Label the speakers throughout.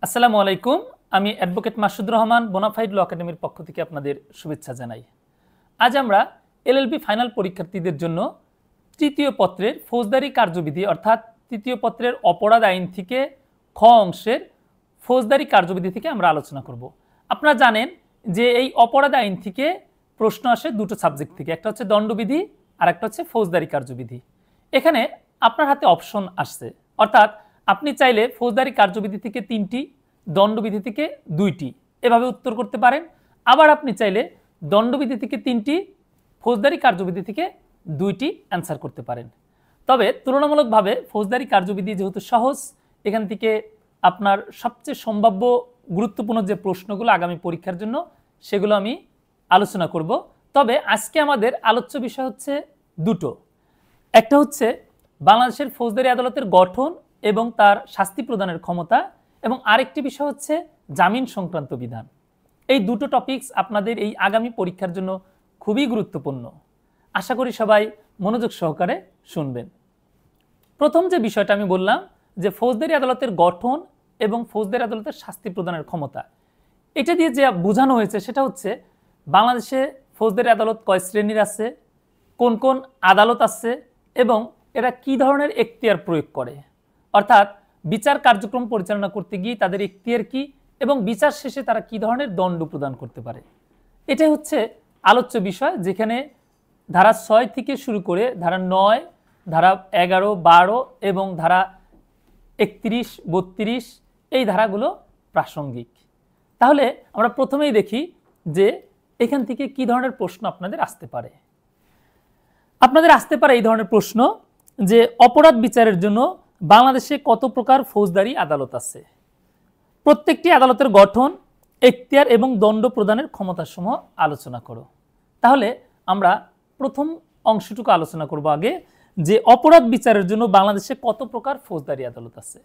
Speaker 1: আসসালামু আলাইকুম। আমি অ্যাডভোকেট মাসুদুর রহমান বোনাফাইড ল একাডেমির পক্ষ থেকে আপনাদের শুভেচ্ছা জানাই। আজ আমরা এলএলবি ফাইনাল পরীক্ষার্থীদের জন্য তৃতীয় পত্রের ফৌজদারি কার্যবিধি অর্থাৎ তৃতীয় পত্রের অপরাধ আইন থেকে খ অংশের ফৌজদারি কার্যবিধি থেকে আমরা আলোচনা করব। আপনারা জানেন যে এই অপরাধ আইন থেকে প্রশ্ন আসে দুটো সাবজেক্ট থেকে, একটা হচ্ছে দণ্ডবিধি আর একটা হচ্ছে ফৌজদারি কার্যবিধি। এখানে আপনার হাতে অপশন আসছে, অর্থাৎ আপনি চাইলে ফৌজদারি কার্যবিধি থেকে 3টি, দণ্ডবিধি থেকে 2টি এভাবে উত্তর করতে পারেন। আবার আপনি চাইলে দণ্ডবিধি থেকে 3টি, ফৌজদারি কার্যবিধি থেকে 2টি অ্যান্সার করতে পারেন। তবে তুলনামূলকভাবে ফৌজদারি কার্যবিধি যেহেতু সহজ, এখান থেকে আপনার সবচেয়ে সম্ভাব্য গুরুত্বপূর্ণ যে প্রশ্নগুলো আগামী পরীক্ষার জন্য সেগুলো আমি আলোচনা করব। তবে আজকে আমাদের আলোচ্য বিষয় হচ্ছে দুটো। একটা হচ্ছে বাংলাদেশের ফৌজদারি আদালতের গঠন এবং তার শাস্তি প্রদানের ক্ষমতা, এবং আরেকটি বিষয় হচ্ছে জামিন সংক্রান্ত বিধান। এই দুটো টপিকস আপনাদের এই আগামী পরীক্ষার জন্য খুবই গুরুত্বপূর্ণ। আশা করি সবাই মনোযোগ সহকারে শুনবেন। প্রথম যে বিষয়টা আমি বললাম যে ফৌজদারি আদালতের গঠন এবং ফৌজদারি আদালতের শাস্তি প্রদানের ক্ষমতা, এটা দিয়ে যে বোঝানো হয়েছে সেটা হচ্ছে বাংলাদেশে ফৌজদারি আদালত কয় শ্রেণীর আছে, কোন কোন আদালত আছে এবং এরা কি ধরনের এখতিয়ার প্রয়োগ করে, অর্থাৎ বিচার কার্যক্রম পরিচালনা করতে গিয়ে তাদের এখতিয়ার কি এবং বিচার শেষে তারা কি ধরনের দণ্ড প্রদান করতে পারে। এটাই হচ্ছে আলোচ্য বিষয়, যেখানে ধারা 6 থেকে শুরু করে ধারা 9, ধারা 11, 12 এবং ধারা 31, 32 এই ধারাগুলো প্রাসঙ্গিক। তাহলে আমরা প্রথমেই দেখি যে এখান থেকে কি ধরনের প্রশ্ন আপনাদের আসতে পারে। আপনাদের আসতে পারে এই ধরনের প্রশ্ন যে অপরাধ বিচারের জন্য বাংলাদেশে কত প্রকার ফৌজদারি আদালত আছে, প্রত্যেকটি আদালতের গঠন, এখতিয়ার এবং দণ্ড প্রদানের ক্ষমতাসমূহ আলোচনা করো। তাহলে আমরা প্রথম অংশটুকু আলোচনা করব আগে, যে অপরাধ বিচারের জন্য বাংলাদেশে কত প্রকার ফৌজদারি আদালত আছে।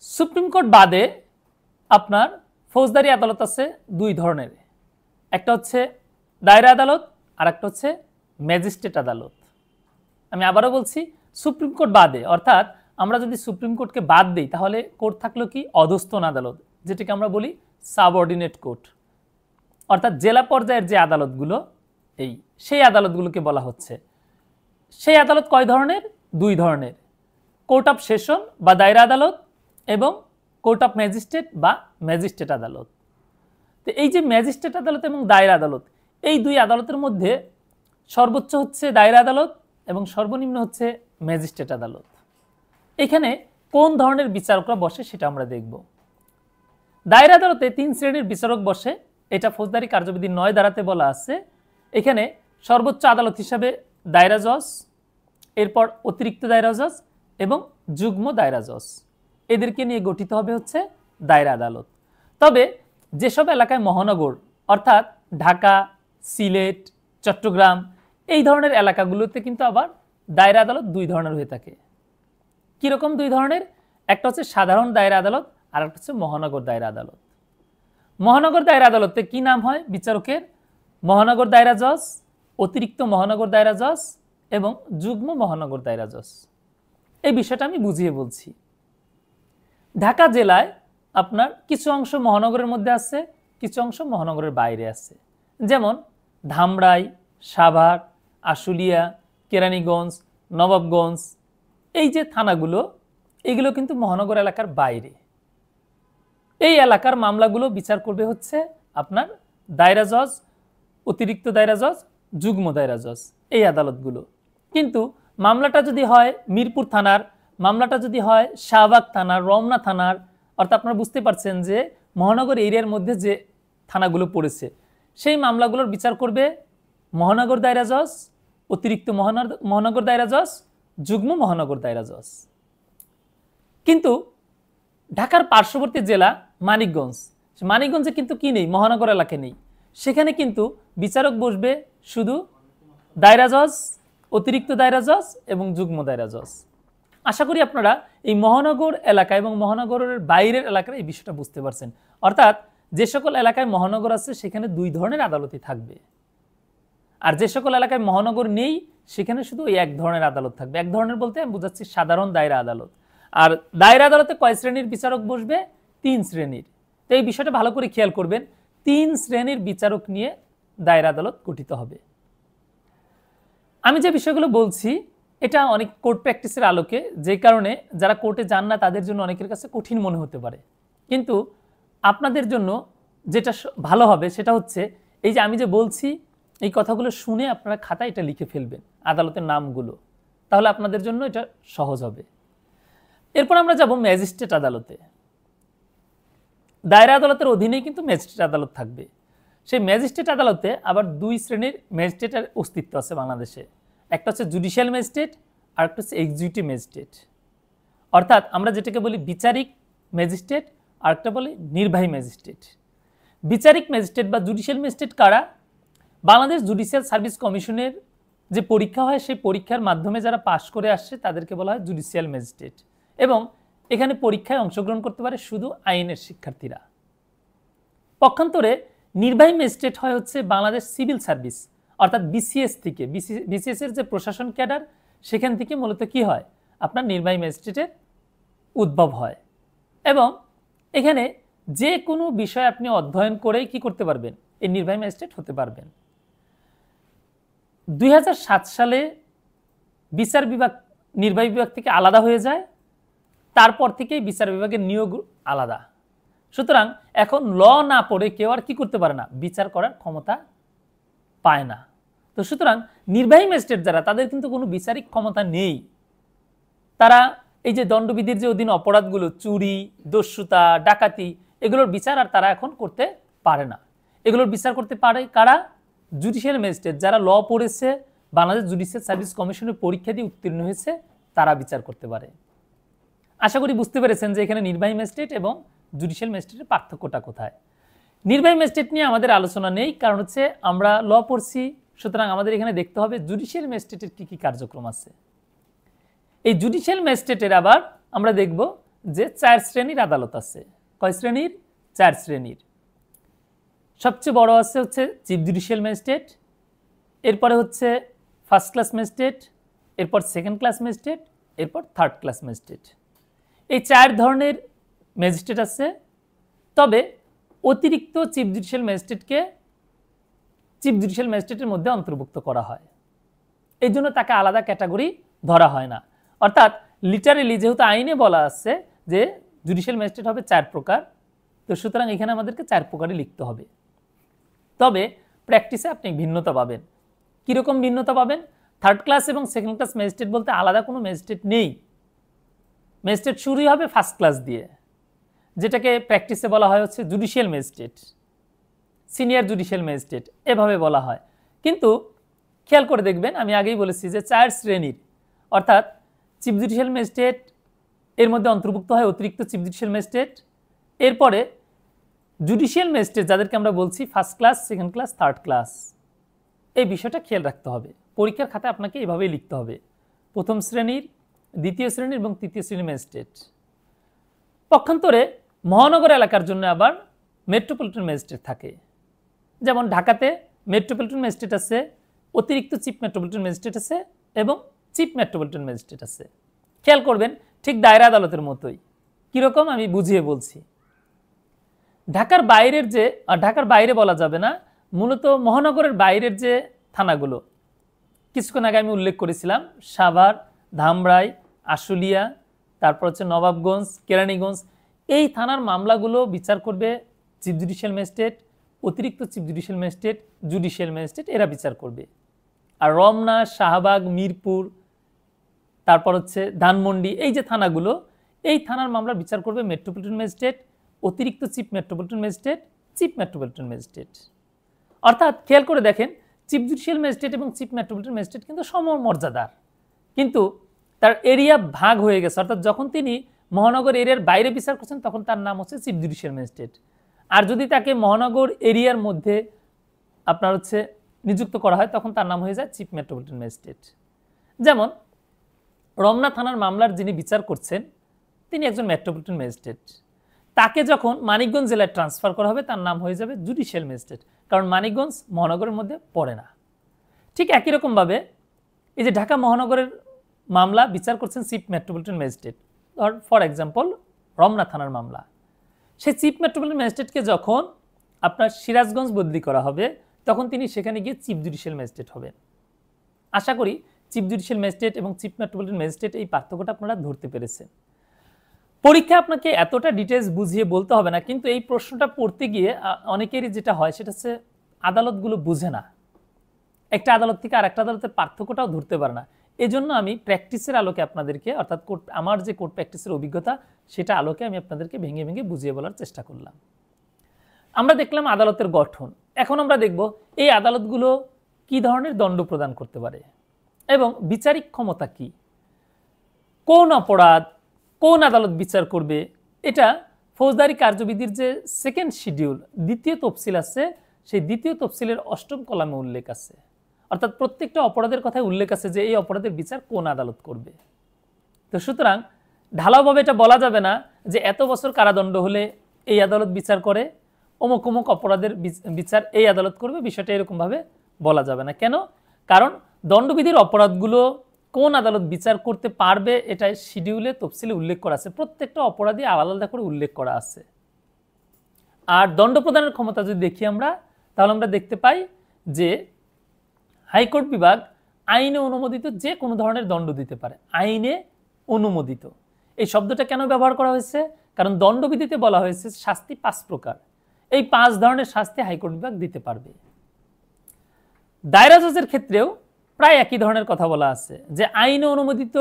Speaker 1: সুপ্রিম কোর্ট বাদে আপনার ফৌজদারি আদালত আছে দুই ধরনের, একটা হচ্ছে দায়রা আদালত আর একটা হচ্ছে ম্যাজিস্ট্রেট আদালত। আমি আবারও বলছি, সুপ্রিম কোর্ট বাদে, অর্থাৎ আমরা যদি সুপ্রিম কোর্টকে বাদ দিই তাহলে কোর্ট থাকলো কি অধস্তন আদালত, যেটাকে আমরা বলি সাবঅর্ডিনেট কোর্ট, অর্থাৎ জেলা পর্যায়ের যে আদালতগুলো সেই আদালতগুলোকে বলা হচ্ছে। সেই আদালত কয় ধরনের? দুই ধরনের, কোর্ট অফ সেশন বা দায়রা আদালত এবং কোর্ট অফ ম্যাজিস্ট্রেট বা ম্যাজিস্ট্রেট আদালত। তো এই যে ম্যাজিস্ট্রেট আদালত এবং দায়রা আদালত, এই দুই আদালতের মধ্যে সর্বোচ্চ হচ্ছে দায়রা আদালত এবং সর্বনিম্ন হচ্ছে ম্যাজিস্ট্রেট আদালত। এখানে কোন ধরনের বিচারকরা বসে সেটা আমরা দেখব। দায়রা আদালতে 3 শ্রেণীর বিচারক বসে, এটা ফৌজদারি কার্যবিধি 9 ধারাতে বলা আছে। এখানে সর্বোচ্চ আদালত হিসাবে দায়রা জজ, এরপর অতিরিক্ত দায়রা জজ এবং যুগ্ম দায়রা জজ, এদেরকে নিয়ে গঠিত হবে হচ্ছে দায়রা আদালত। তবে যেসব এলাকায় মহানগর অর্থাৎ ঢাকা, সিলেট, চট্টগ্রাম এই ধরনের এলাকাগুলোতে কিন্তু আবার দায়রা আদালত দুই ধরনের হয়ে থাকে। কীরকম দুই ধরনের? একটা হচ্ছে সাধারণ দায়রা আদালত আর একটা হচ্ছে মহানগর দায়রা আদালত। মহানগর দায়রা আদালতে কি নাম হয় বিচারকের? মহানগর দায়রা জজ, অতিরিক্ত মহানগর দায়রা জজ এবং যুগ্ম মহানগর দায়রা জজ। এই বিষয়টা আমি বুঝিয়ে বলছি। ঢাকা জেলায় আপনার কিছু অংশ মহানগরের মধ্যে আছে, কিছু অংশ মহানগরের বাইরে আছে, যেমন ধামরাই, সাভার, আশুলিয়া, কেরানীগঞ্জ, নবাবগঞ্জ, এই যে থানাগুলো এগুলো কিন্তু মহানগর এলাকার বাইরে। এই এলাকার মামলাগুলো বিচার করবে হচ্ছে আপনার দায়রা জজ, অতিরিক্ত দায়রা জজ, যুগ্ম দায়রা জজ, এই আদালতগুলো। কিন্তু মামলাটা যদি হয় মিরপুর থানার, মামলাটা যদি হয় শাহবাগ থানার, রমনা থানার, অর্থাৎ আপনারা বুঝতে পারছেন যে মহানগর এরিয়ার মধ্যে যে থানাগুলো পড়েছে, সেই মামলাগুলোর বিচার করবে মহানগর দায়রা জজ, অতিরিক্ত মহানগর দায়রা জজ, যুগ্ম মহানগর দায়রা জজ। কিন্তু ঢাকার পার্শ্ববর্তী জেলা মানিকগঞ্জ, মানিকগঞ্জে কিন্তু কি নেই? মহানগর এলাকায় নেই। সেখানে কিন্তু বিচারক বসবে শুধু দায়রা জজ, অতিরিক্ত দায়রা জজ এবং যুগ্ম দায়রা জজ। আশা করি আপনারা এই মহানগর এলাকা এবং মহানগরের বাইরের এলাকার এই বিষয়টা বুঝতে পারছেন। অর্থাৎ যে সকল এলাকায় মহানগর আছে সেখানে দুই ধরনের আদালতই থাকবে, আর যে সকল এলাকায় মহানগর নেই সেখানে শুধু ওই এক ধরনের আদালত থাকবে। এক ধরনের বলতে আমি বোঝাচ্ছি সাধারণ দায়রা আদালত। আর দায়রা আদালতে কয় শ্রেণীর বিচারক বসবে? 3 শ্রেণীর। তো এই বিষয়টা ভালো করে খেয়াল করবেন, 3 শ্রেণীর বিচারক নিয়ে দায়রা আদালত গঠিত হবে। আমি যে বিষয়গুলো বলছি এটা অনেক কোর্ট প্র্যাকটিসের আলোকে, যে কারণে যারা কোর্টে যান না তাদের জন্য অনেকের কাছে কঠিন মনে হতে পারে, কিন্তু আপনাদের জন্য যেটা ভালো হবে সেটা হচ্ছে এই যে আমি যে বলছি এই কথাগুলো শুনে আপনারা খাতায় এটা লিখে ফেলবেন, আদালতের নামগুলো, তাহলে আপনাদের জন্য এটা সহজ হবে। এরপর আমরা যাব ম্যাজিস্ট্রেট আদালতে। দায়রা আদালতের অধীনেই কিন্তু ম্যাজিস্ট্রেট আদালত থাকবে। সেই ম্যাজিস্ট্রেট আদালতে আবার 2 শ্রেণীর ম্যাজিস্ট্রেটের অস্তিত্ব আছে বাংলাদেশে। একটা হচ্ছে জুডিশিয়াল ম্যাজিস্ট্রেট আর একটা হচ্ছে এক্সিকিউটিভ ম্যাজিস্ট্রেট। অর্থাৎ আমরা যেটাকে বলি বিচারিক ম্যাজিস্ট্রেট আর একটা বলি নির্বাহী ম্যাজিস্ট্রেট। বিচারিক ম্যাজিস্ট্রেট বা জুডিশিয়াল ম্যাজিস্ট্রেট কারা? বাংলাদেশ জুডিশিয়াল সার্ভিস কমিশনের যে পরীক্ষা হয় সেই পরীক্ষার মাধ্যমে যারা পাশ করে আসছে তাদেরকে বলা হয় জুডিশিয়াল ম্যাজিস্ট্রেট, এবং এখানে পরীক্ষায় অংশগ্রহণ করতে পারে শুধু আইনের শিক্ষার্থীরা। পক্ষান্তরে নির্বাহী ম্যাজিস্ট্রেট হয় হচ্ছে বাংলাদেশ সিভিল সার্ভিস অর্থাৎ বিসিএস থেকে, বিসিএস এর যে প্রশাসন ক্যাডার সেখান থেকে মূলত কি হয়, আপনার নির্বাহী ম্যাজিস্ট্রেটের উদ্ভব হয়। এবং এখানে যে কোনো বিষয় আপনি অধ্যয়ন করেই কি করতে পারবেন, এই নির্বাহী ম্যাজিস্ট্রেট হতে পারবেন। 2007 সালে বিচার বিভাগ নির্বাহী বিভাগ থেকে আলাদা হয়ে যায়, তারপর থেকেই বিচার বিভাগের নিয়োগ আলাদা। সুতরাং এখন ল না পড়ে কেউ আর কি করতে পারে না, বিচার করার ক্ষমতা পায় না। তো সুতরাং নির্বাহী ম্যাজিস্ট্রেট যারা, তাদের কিন্তু কোনো বিচারিক ক্ষমতা নেই। তারা এই যে দণ্ডবিধির যে অধীন অপরাধগুলো, চুরি, দস্যুতা, ডাকাতি, এগুলোর বিচার আর তারা এখন করতে পারে না। এগুলোর বিচার করতে পারে কারা? জুডিশিয়াল ম্যাজিস্ট্রেট যারা ল পড়েছে, বাংলাদেশ জুডিশিয়াল সার্ভিস কমিশনের পরীক্ষা দিয়ে উত্তীর্ণ হয়েছে, তারা বিচার করতে পারে। আশা করি বুঝতে পেরেছেন যে এখানে নির্বাহী ম্যাজিস্ট্রেট এবং জুডিশিয়াল ম্যাজিস্ট্রেটের পার্থক্যটা কোথায়। নির্বাহী ম্যাজিস্ট্রেট নিয়ে আমাদের আলোচনা নেই, কারণ হচ্ছে আমরা ল পড়ছি, সুতরাং আমাদের এখানে দেখতে হবে জুডিশিয়াল ম্যাজিস্ট্রেটের কী কী কার্যক্রম আছে। এই জুডিশিয়াল ম্যাজিস্ট্রেটের আবার আমরা দেখব যে 4 শ্রেণীর আদালত আছে। কয় শ্রেণীর? 4 শ্রেণীর। সবচেয়ে বড় আছে হচ্ছে চিফ জুডিশিয়াল ম্যাজিস্ট্রেট, এরপরে হচ্ছে ফার্স্ট ক্লাস ম্যাজিস্ট্রেট, এরপর সেকেন্ড ক্লাস ম্যাজিস্ট্রেট, এরপর থার্ড ক্লাস ম্যাজিস্ট্রেট। এই 4 ধরনের ম্যাজিস্ট্রেট আছে। তবে অতিরিক্ত চিফ জুডিশিয়াল ম্যাজিস্ট্রেটকে চিফ জুডিশিয়াল ম্যাজিস্ট্রেটের মধ্যে অন্তর্ভুক্ত করা হয়, এই জন্য তাকে আলাদা ক্যাটাগরি ধরা হয় না। অর্থাৎ লিটারেলি যেহেতু আইনে বলা আছে যে জুডিশিয়াল ম্যাজিস্ট্রেট হবে 4 প্রকার, তো সুতরাং এখানে আমাদেরকে 4 প্রকারই লিখতে হবে। তবে প্র্যাকটিসে আপনি ভিন্নতা পাবেন। কীরকম ভিন্নতা পাবেন? থার্ড ক্লাস এবং সেকেন্ড ক্লাস ম্যাজিস্ট্রেট বলতে আলাদা কোনো ম্যাজিস্ট্রেট নেই। ম্যাজিস্ট্রেট শুরুই হবে ফার্স্ট ক্লাস দিয়ে, যেটাকে প্র্যাকটিসে বলা হয় হচ্ছে judicial magistrate, senior judicial magistrate এভাবে বলা হয়। কিন্তু খেয়াল করে দেখবেন, আমি আগেই বলেছি যে 4 শ্রেণীর, অর্থাৎ চিফ জুডিশিয়াল ম্যাজিস্ট্রেট এর মধ্যে অন্তর্ভুক্ত হয় অতিরিক্ত চিফ জুডিশিয়াল ম্যাজিস্ট্রেট, এরপরে জুডিশিয়াল ম্যাজিস্ট্রেট যাদেরকে আমরা বলছি first class, second class, third class. এই বিষয়টা খেয়াল রাখতে হবে। পরীক্ষার খাতায় আপনাকে এভাবেই লিখতে হবে, প্রথম শ্রেণীর, দ্বিতীয় শ্রেণীর এবং তৃতীয় শ্রেণীর ম্যাজিস্ট্রেট। পক্ষান্তরে মহানগর এলাকার জন্য আবার মেট্রোপলিটন ম্যাজিস্ট্রেট থাকে। যেমন ঢাকাতে মেট্রোপলিটন ম্যাজিস্ট্রেট আছে, অতিরিক্ত চিফ মেট্রোপলিটন ম্যাজিস্ট্রেট আছে এবং চিফ মেট্রোপলিটন ম্যাজিস্ট্রেট আছে। খেয়াল করবেন ঠিক দায়রা আদালতের মতোই। কীরকম আমি বুঝিয়ে বলছি। ঢাকার বাইরে বলা যাবে না, মূলত মহানগরের বাইরের যে থানাগুলো কিছুক্ষণ আগে আমি উল্লেখ করেছিলাম, সাভার, ধামরাই, আশুলিয়া, তারপর হচ্ছে নবাবগঞ্জ, কেরানীগঞ্জ, এই থানার মামলাগুলো বিচার করবে চিফ জুডিশিয়াল ম্যাজিস্ট্রেট, অতিরিক্ত chief judicial magistrate, judicial magistrate, এরা বিচার করবে। আর রমনা, শাহবাগ, মিরপুর, তারপর হচ্ছে ধানমন্ডি, এই যে থানাগুলো, এই থানার মামলা বিচার করবে মেট্রোপলিটন ম্যাজিস্ট্রেট, অতিরিক্ত chief metropolitan magistrate, chief metropolitan magistrate. অর্থাৎ খেয়াল করে দেখেন, চিফ জুডিশিয়াল ম্যাজিস্ট্রেট এবং চিফ মেট্রোপলিটন ম্যাজিস্ট্রেট কিন্তু সমমর্যাদার, কিন্তু তার এরিয়া ভাগ হয়ে গেছে। অর্থাৎ যখন তিনি মহানগর এরিয়ার বাইরে বিচার করছেন তখন তার নাম হচ্ছে চিফ জুডিশিয়াল ম্যাজিস্ট্রেট, আর যদি তাকে মহানগর এরিয়ার মধ্যে আপনার হচ্ছে নিযুক্ত করা হয় তখন তার নাম হয়ে যায় চিফ মেট্রোপলিটন ম্যাজিস্ট্রেট। যেমন রমনা থানার মামলার যিনি বিচার করছেন তিনি একজন মেট্রোপলিটন ম্যাজিস্ট্রেট, তাকে যখন মানিকগঞ্জ জেলায় ট্রান্সফার করা হবে তার নাম হয়ে যাবে জুডিশিয়াল ম্যাজিস্ট্রেট, কারণ মানিকগঞ্জ মহানগরের মধ্যে পড়ে না। ঠিক একই রকমভাবে এই যে ঢাকা মহানগরের মামলা বিচার করছেন chief metropolitan magistrate, for example Ramna থানার মামলা, সেই চিফ মেট্রোপলিটন ম্যাজিস্ট্রেটকে যখন আপনার সিরাজগঞ্জ বদলি করা হবে তখন তিনি সেখানে গিয়ে চিফ জুডিশিয়াল ম্যাজিস্ট্রেট হবেন। আশা করি চিফ জুডিশিয়াল ম্যাজিস্ট্রেট এবং চিফ মেট্রোপলিটন ম্যাজিস্ট্রেট এই পার্থক্যটা আপনারা ধরতে পেরেছেন। পরীক্ষা আপনাকে এতটা ডিটেলস বুঝিয়ে বলতে হবে না, কিন্তু এই প্রশ্নটা পড়তে গিয়ে অনেকেরই যেটা হয় সেটা হচ্ছে আদালতগুলো বুঝে না, একটা আদালত থেকে আর একটা আদালতের পার্থক্যটাও ধরতে পারে না। এজন্য আমি প্র্যাকটিসের আলোকে আপনাদেরকে, অর্থাৎ আমার যে কোর্ট প্র্যাকটিসের অভিজ্ঞতা সেটা আলোকে আমি আপনাদেরকে ভেঙে ভেঙে বুঝিয়ে বলার চেষ্টা করলাম। আমরা দেখলাম আদালতের গঠন। এখন আমরা দেখব এই আদালতগুলো কি ধরনের দণ্ড প্রদান করতে পারে এবং বিচারিক ক্ষমতা কি, কোন অপরাধ কোন আদালত বিচার করবে। এটা ফৌজদারি কার্যবিধির যে সেকেন্ড শিডিউল দ্বিতীয় তফসিল আছে, সেই দ্বিতীয় তফসিলের 8ম কলামে উল্লেখ আছে, অর্থাৎ প্রত্যেকটা অপরাধের কথায় উল্লেখ আছে যে এই অপরাধের বিচার কোন আদালত করবে। তো সুতরাং ঢালাওভাবে এটা বলা যাবে না যে এত বছর কারাদণ্ড হলে এই আদালত বিচার করে, অমুক অমুক অপরাধের বিচার এই আদালত করবে, বিষয়টা এরকমভাবে বলা যাবে না। কেন? কারণ দণ্ডবিধির অপরাধগুলো কোন আদালত বিচার করতে পারবে এটা শিডিউলে তফসিলে উল্লেখ করা আছে, প্রত্যেকটা অপরাধী আলাদা আলাদা করে উল্লেখ করা আছে। আর দণ্ড প্রদানের ক্ষমতা যদি দেখি আমরা, তাহলে আমরা দেখতে পাই যে হাইকোর্ট বিভাগ আইনে অনুমোদিত যে কোনো ধরনের দণ্ড দিতে পারে। আইনে অনুমোদিত এই শব্দটা কেন ব্যবহার করা হয়েছে? কারণ দণ্ডবিধিতে বলা হয়েছে শাস্তি 5 প্রকার, এই 5 ধরনের শাস্তি হাইকোর্ট বিভাগ দিতে পারবে। দায়রা জজের ক্ষেত্রেও প্রায় একই ধরনের কথা বলা আছে যে আইনে অনুমোদিত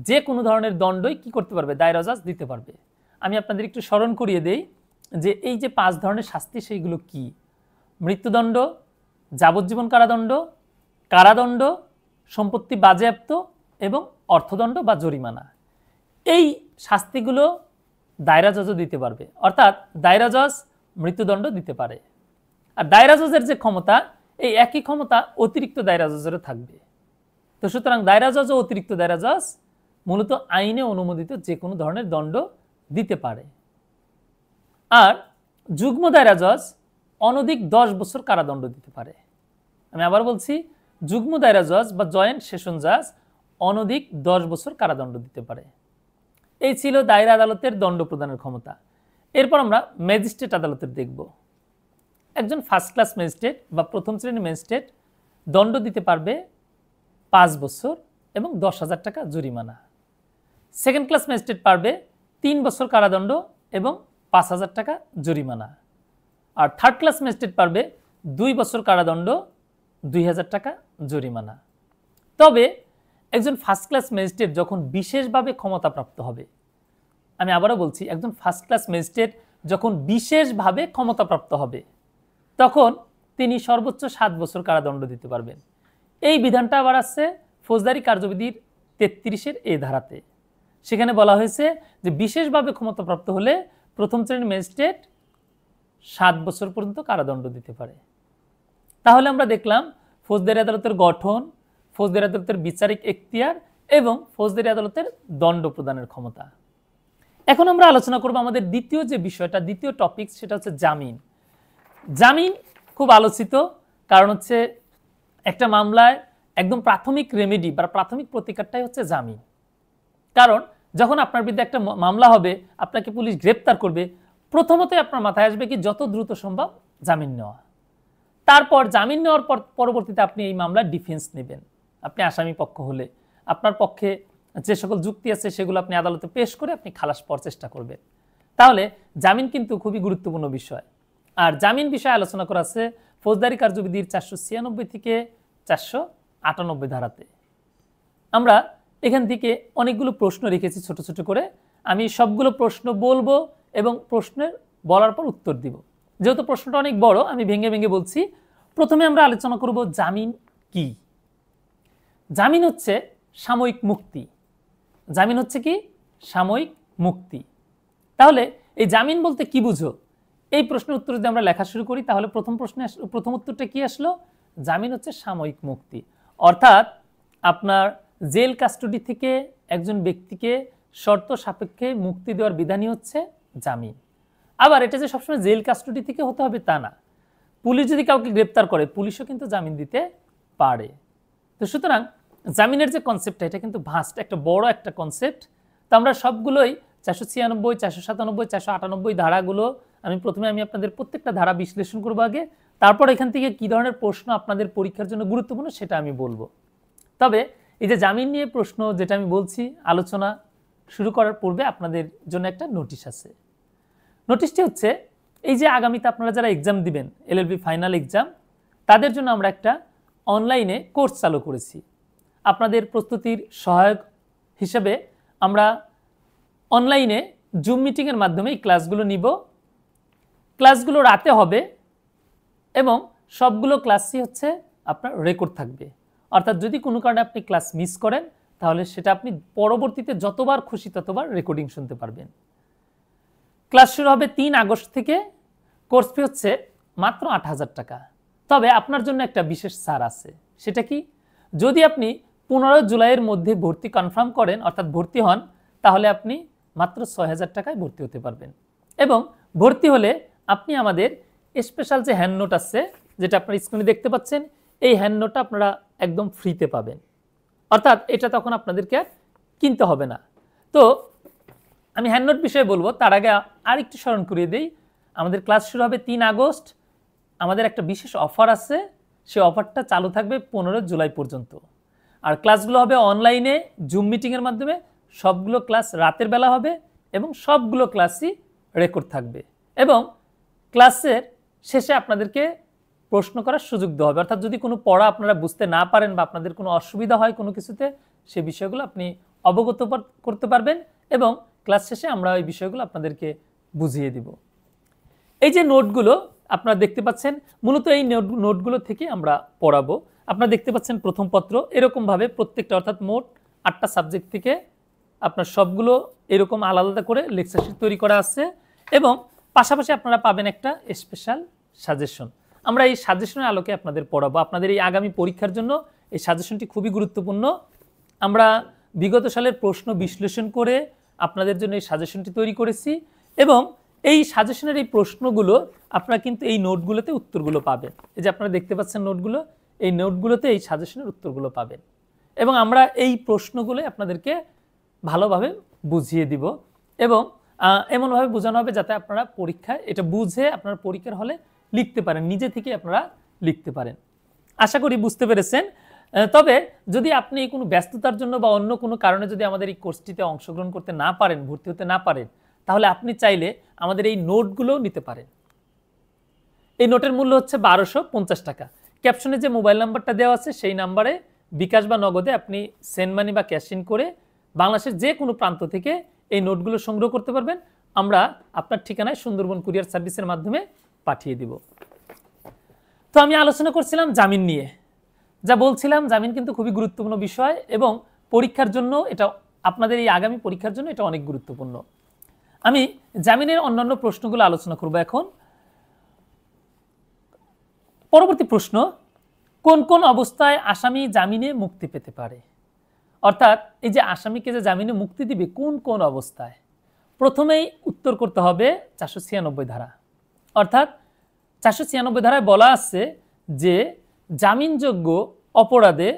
Speaker 1: যে কোনো ধরনের দণ্ডই কি করতে পারবে, দায়রা জজ দিতে পারবে। আমি আপনাদের একটু স্মরণ করিয়ে দেই যে এই যে 5 ধরনের শাস্তি সেইগুলো কি: মৃত্যুদণ্ড, যাবজ্জীবন কারাদণ্ড, কারাদণ্ড, সম্পত্তি বাজেয়াপ্ত এবং অর্থদণ্ড বা জরিমানা। এই শাস্তিগুলো দায়রা জজও দিতে পারবে, অর্থাৎ দায়রা জজ মৃত্যুদণ্ড দিতে পারে। আর দায়রা জজের যে ক্ষমতা, এই একই ক্ষমতা অতিরিক্ত দায়রা জজেরও থাকবে। তো সুতরাং দায়রা জজ ও অতিরিক্ত দায়রা জজ মূলত আইনে অনুমোদিত যে কোনো ধরনের দণ্ড দিতে পারে। আর যুগ্ম দায়রা জজ অনধিক 10 বছর কারাদণ্ড দিতে পারে। আমি আবার বলছি, যুগ্ম দায়রা জজ বা জয়েন্ট সেশন জজ অনধিক 10 বছর কারাদণ্ড দিতে পারে। এই ছিল দায়রা আদালতের দণ্ড প্রদানের ক্ষমতা। এরপর আমরা ম্যাজিস্ট্রেট আদালতের দেখব। একজন ফার্স্ট ক্লাস ম্যাজিস্ট্রেট বা প্রথম শ্রেণীর ম্যাজিস্ট্রেট দণ্ড দিতে পারবে 5 বছর এবং 10,000 টাকা জরিমানা। সেকেন্ড ক্লাস ম্যাজিস্ট্রেট পারবে 3 বছর কারাদণ্ড এবং 5,000 টাকা জরিমানা। আর থার্ড ক্লাস ম্যাজিস্ট্রেট পারবে 2 বছর কারাদণ্ড, 2,000 টাকা জরিমানা। তবে একজন ফার্স্ট ক্লাস ম্যাজিস্ট্রেট যখন বিশেষভাবে ক্ষমতাপ্রাপ্ত হবে, আমি আবারও বলছি, একজন ফার্স্ট ক্লাস ম্যাজিস্ট্রেট যখন বিশেষভাবে ক্ষমতাপ্রাপ্ত হবে তখন তিনি সর্বোচ্চ 7 বছর কারাদণ্ড দিতে পারবেন। এই বিধানটা আবার আছে ফৌজদারি কার্যবিধির 33-এর এ ধারাতে। সেখানে বলা হয়েছে যে বিশেষভাবে ক্ষমতাপ্রাপ্ত হলে প্রথম শ্রেণীর ম্যাজিস্ট্রেট 7 বছর পর্যন্ত কারাদণ্ড দিতে পারে। তাহলে আমরা দেখলাম ফৌজদারি আদালতের গঠন, ফৌজদারি আদালতের বিচারিক এখতিয়ার এবং ফৌজদারি আদালতের দণ্ড প্রদানের ক্ষমতা। এখন আমরা আলোচনা করব আমাদের দ্বিতীয় যে বিষয়টা, দ্বিতীয় টপিক, সেটা হচ্ছে জামিন। জামিন খুব আলোচিত, কারণ হচ্ছে একটা মামলায় একদম প্রাথমিক রেমেডি বা প্রাথমিক প্রতিকারটাই হচ্ছে জামিন। কারণ যখন আপনার বিরুদ্ধে একটা মামলা হবে, আপনাকে পুলিশ গ্রেপ্তার করবে, প্রথমতই আপনার মাথায় আসবে কি যত দ্রুত সম্ভব জামিন নেওয়া। তারপর জামিন নেওয়ার পরবর্তীতে আপনি এই মামলার ডিফেন্স নেবেন। আপনি আসামি পক্ষ হলে আপনার পক্ষে যে সকল যুক্তি আছে সেগুলো আপনি আদালতে পেশ করে আপনি খালাস পাওয়ার চেষ্টা করবেন। তাহলে জামিন কিন্তু খুবই গুরুত্বপূর্ণ বিষয়। আর জামিন বিষয়ে আলোচনা করা আছে ফৌজদারি কার্যবিধির 496 থেকে 498 ধারাতে। আমরা এখান থেকে অনেকগুলো প্রশ্ন রেখেছি ছোট ছোট করে, আমি সবগুলো প্রশ্ন বলবো এবং প্রশ্নের বলার পর উত্তর দিব। যেহেতু প্রশ্নটা অনেক বড়, আমি ভেঙে ভেঙে বলছি। প্রথমে আমরা আলোচনা করব জামিন কি। জামিন হচ্ছে সাময়িক মুক্তি। জামিন হচ্ছে কি? সাময়িক মুক্তি। তাহলে এই জামিন বলতে কি বুঝো? এই প্রশ্নের উত্তর যদি আমরা লেখা শুরু করি তাহলে প্রথম উত্তরটা কি আসলো? জামিন হচ্ছে সাময়িক মুক্তি। অর্থাৎ আপনার জেল কাস্টডি থেকে একজন ব্যক্তিকে শর্ত সাপেক্ষে মুক্তি দেওয়ার বিধানই হচ্ছে জামিন। আবার এটা যে সবসময় জেল কাস্টডি থেকে হতে হবে তা না। পুলিশ যদি কাউকে গ্রেপ্তার করে, পুলিশও কিন্তু জামিন দিতে পারে। তো সুতরাং জামিনের যে কনসেপ্টটা, এটা কিন্তু ভাস্ট, একটা বড় একটা কনসেপ্ট। তো আমরা সবগুলোই 496, 497, 498 ধারাগুলো প্রথমে আপনাদের প্রত্যেকটা ধারা বিশ্লেষণ করব আগে, তারপর এখান থেকে কি ধরনের প্রশ্ন আপনাদের পরীক্ষার জন্য গুরুত্বপূর্ণ সেটা আমি বলবো। তবে এই যে জামিন নিয়ে প্রশ্ন যেটা আমি বলছি, আলোচনা শুরু করার পূর্বে আপনাদের জন্য একটা নোটিশ আছে। নোটিশটি হচ্ছে, এই যে আগামীতে আপনারা যারা এক্সাম দিবেন, এলএলবি ফাইনাল এক্সাম, তাদের জন্য আমরা একটা অনলাইনে কোর্স চালু করেছি। আপনাদের প্রস্তুতির সহায়ক হিসেবে আমরা অনলাইনে জুম মিটিংয়ের মাধ্যমে এই ক্লাসগুলো নিব। ক্লাসগুলো রাতে হবে এবং সবগুলো ক্লাসই হচ্ছে আপনার রেকর্ড থাকবে। অর্থাৎ যদি কোনো কারণে আপনি ক্লাস মিস করেন, তাহলে সেটা আপনি পরবর্তীতে যতবার খুশি ততবার রেকর্ডিং শুনতে পারবেন। ক্লাস শুরু হবে 3 আগস্ট থেকে। কোর্স ফি হচ্ছে মাত্র 8,000 টাকা। তবে আপনার জন্য একটা বিশেষ ছাড় আছে। সেটা কি? যদি আপনি 15 জুলাইয়ের মধ্যে ভর্তি কনফার্ম করেন, অর্থাৎ ভর্তি হন, তাহলে আপনি মাত্র 6,000 টাকায় ভর্তি হতে পারবেন। এবং ভর্তি হলে আপনি আমাদের স্পেশাল যে হ্যান্ড নোট আছে, যেটা আপনারা স্ক্রিনে দেখতে পাচ্ছেন, এই হ্যান্ড নোটটা আপনারা একদম ফ্রিতে পাবেন। অর্থাৎ এটা তখন আপনাদেরকে কিনতে হবে না। তো আমি হ্যান্ড নোট বিষয়ে বলবো, তার আগে আরেকটু স্মরণ করিয়ে দিই। আমাদের ক্লাস শুরু হবে 3 আগস্ট। আমাদের একটা বিশেষ অফার আছে, সেই অফারটা চালু থাকবে 15 জুলাই পর্যন্ত। আর ক্লাসগুলো হবে অনলাইনে জুম মিটিংয়ের মাধ্যমে। সবগুলো ক্লাস রাতের বেলা হবে এবং সবগুলো ক্লাসই রেকর্ড থাকবে। এবং ক্লাসের শেষে আপনাদেরকে প্রশ্ন করার সুযোগ দেওয়া হবে। অর্থাৎ যদি কোনো পড়া আপনারা বুঝতে না পারেন বা আপনাদের কোনো অসুবিধা হয় কোনো কিছুতে, সে বিষয়গুলো আপনি অবগত করতে পারবেন এবং ক্লাস শেষে আমরা ওই বিষয়গুলো আপনাদেরকে বুঝিয়ে দিব। এই যে নোটগুলো আপনারা দেখতে পাচ্ছেন, মূলত এই নোটগুলো থেকে আমরা পড়াবো। আপনারা দেখতে পাচ্ছেন প্রথম পত্র এরকমভাবে প্রত্যেকটা, অর্থাৎ মোট 8টা সাবজেক্ট থেকে আপনার সবগুলো এরকম আলাদা আলাদা করে লেকচার শিট তৈরি করা আছে। এবং পাশাপাশি আপনারা পাবেন একটা স্পেশাল সাজেশন। আমরা এই সাজেশনের আলোকে আপনাদের পড়াবো। আপনাদের এই আগামী পরীক্ষার জন্য এই সাজেশনটি খুবই গুরুত্বপূর্ণ। আমরা বিগত সালের প্রশ্ন বিশ্লেষণ করে আপনাদের জন্য এই সাজেশনটি তৈরি করেছি এবং এই সাজেশনের এই প্রশ্নগুলো আপনারা কিন্তু এই নোটগুলোতে উত্তরগুলো পাবেন। এই যে আপনারা দেখতে পাচ্ছেন নোটগুলো, এই নোটগুলোতে এই সাজেশনের উত্তরগুলো পাবেন এবং আমরা এই প্রশ্নগুলো আপনাদেরকে ভালোভাবে বুঝিয়ে দিব এবং এমনভাবে বোঝানো হবে যাতে আপনারা পরীক্ষায় এটা বুঝে আপনারা পরীক্ষার হলে লিখতে পারেন, নিজে থেকে আপনারা লিখতে পারেন। আশা করি বুঝতে পেরেছেন। তবে যদি আপনি কোনো ব্যস্ততার জন্য বা অন্য কোনো কারণে যদি আমাদের এই কোর্সটিতে অংশগ্রহণ করতে না পারেন, ভর্তি হতে না পারেন, তাহলে আপনি চাইলে আমাদের এই নোটগুলো নিতে পারেন। এই নোটের মূল্য হচ্ছে 1250 টাকা। ক্যাপশনে যে মোবাইল নাম্বারটা দেওয়া আছে সেই নাম্বারে বিকাশ বা নগদে আপনি সেন্ড মানি বা ক্যাশ ইন করে বাংলাদেশের যে কোনো প্রান্ত থেকে এই নোটগুলো সংগ্রহ করতে পারবেন। আমরা আপনার ঠিকানায় সুন্দরবন কুরিয়ার সার্ভিসের মাধ্যমে পাঠিয়ে দিব। তো আমি আলোচনা করছিলাম জামিন নিয়ে। যা বলছিলাম, জামিন কিন্তু খুবই গুরুত্বপূর্ণ বিষয় এবং পরীক্ষার জন্য এটা, আপনাদের এই আগামী পরীক্ষার জন্য এটা অনেক গুরুত্বপূর্ণ। আমি জামিনের অন্যান্য প্রশ্নগুলো আলোচনা করব এখন। পরবর্তী প্রশ্ন, কোন কোন অবস্থায় আসামি জামিনে মুক্তি পেতে পারে? অর্থাৎ এই যে আসামিকে যে জামিনে মুক্তি দিবে কোন কোন অবস্থায়, প্রথমেই উত্তর করতে হবে 496 ধারা। অর্থাৎ 496 ধারায় বলা আছে যে জামিনযোগ্য অপরাধে